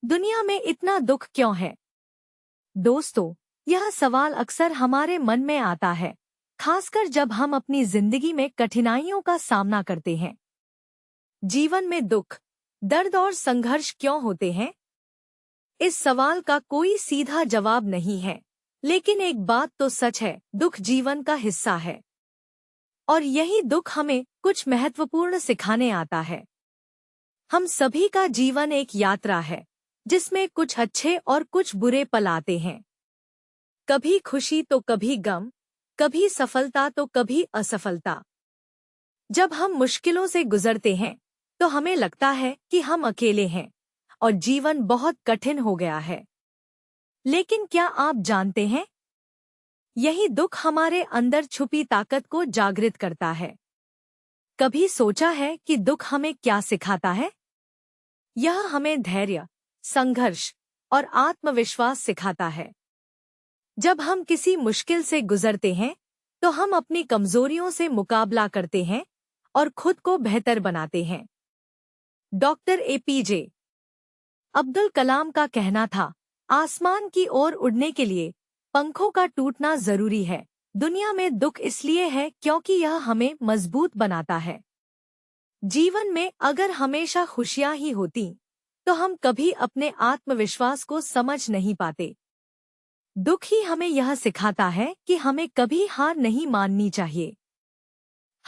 दुनिया में इतना दुख क्यों है? दोस्तों, यह सवाल अक्सर हमारे मन में आता है, खासकर जब हम अपनी जिंदगी में कठिनाइयों का सामना करते हैं। जीवन में दुख, दर्द और संघर्ष क्यों होते हैं? इस सवाल का कोई सीधा जवाब नहीं है, लेकिन एक बात तो सच है, दुख जीवन का हिस्सा है। और यही दुख हमें कुछ महत्वपूर्ण सिखाने आता है। हम सभी का जीवन एक यात्रा है, जिसमें कुछ अच्छे और कुछ बुरे पल आते हैं। कभी खुशी तो कभी गम, कभी सफलता तो कभी असफलता। जब हम मुश्किलों से गुजरते हैं, तो हमें लगता है कि हम अकेले हैं और जीवन बहुत कठिन हो गया है। लेकिन क्या आप जानते हैं, यही दुख हमारे अंदर छुपी ताकत को जागृत करता है। कभी सोचा है कि दुख हमें क्या सिखाता है? यह हमें धैर्य, संघर्ष और आत्मविश्वास सिखाता है। जब हम किसी मुश्किल से गुजरते हैं, तो हम अपनी कमजोरियों से मुकाबला करते हैं और खुद को बेहतर बनाते हैं। डॉक्टर एपीजे अब्दुल कलाम का कहना था, आसमान की ओर उड़ने के लिए पंखों का टूटना जरूरी है। दुनिया में दुख इसलिए है क्योंकि यह हमें मजबूत बनाता है। जीवन में अगर हमेशा खुशियां ही होती, तो हम कभी अपने आत्मविश्वास को समझ नहीं पाते। दुख ही हमें यह सिखाता है कि हमें कभी हार नहीं माननी चाहिए।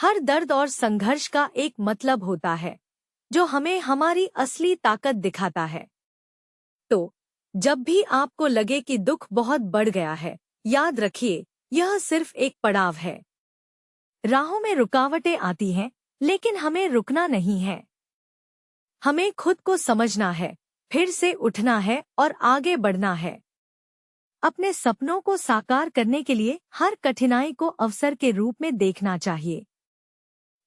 हर दर्द और संघर्ष का एक मतलब होता है, जो हमें हमारी असली ताकत दिखाता है। तो जब भी आपको लगे कि दुख बहुत बढ़ गया है, याद रखिए, यह सिर्फ एक पड़ाव है। राहों में रुकावटें आती हैं, लेकिन हमें रुकना नहीं है। हमें खुद को समझना है, फिर से उठना है और आगे बढ़ना है। अपने सपनों को साकार करने के लिए हर कठिनाई को अवसर के रूप में देखना चाहिए।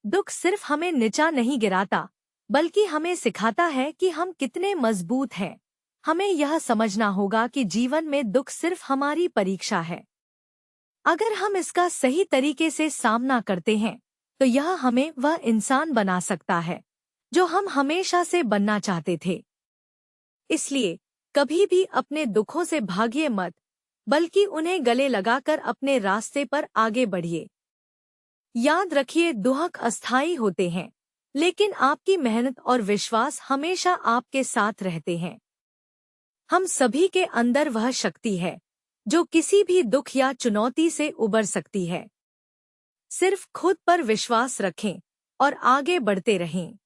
दुख सिर्फ हमें नीचा नहीं गिराता, बल्कि हमें सिखाता है कि हम कितने मजबूत हैं। हमें यह समझना होगा कि जीवन में दुख सिर्फ हमारी परीक्षा है। अगर हम इसका सही तरीके से सामना करते हैं, तो यह हमें वह इंसान बना सकता है जो हम हमेशा से बनना चाहते थे। इसलिए कभी भी अपने दुखों से भागिए मत, बल्कि उन्हें गले लगाकर अपने रास्ते पर आगे बढ़िए। याद रखिए, दुख अस्थायी होते हैं, लेकिन आपकी मेहनत और विश्वास हमेशा आपके साथ रहते हैं। हम सभी के अंदर वह शक्ति है, जो किसी भी दुख या चुनौती से उबर सकती है। सिर्फ खुद पर विश्वास रखें और आगे बढ़ते रहें।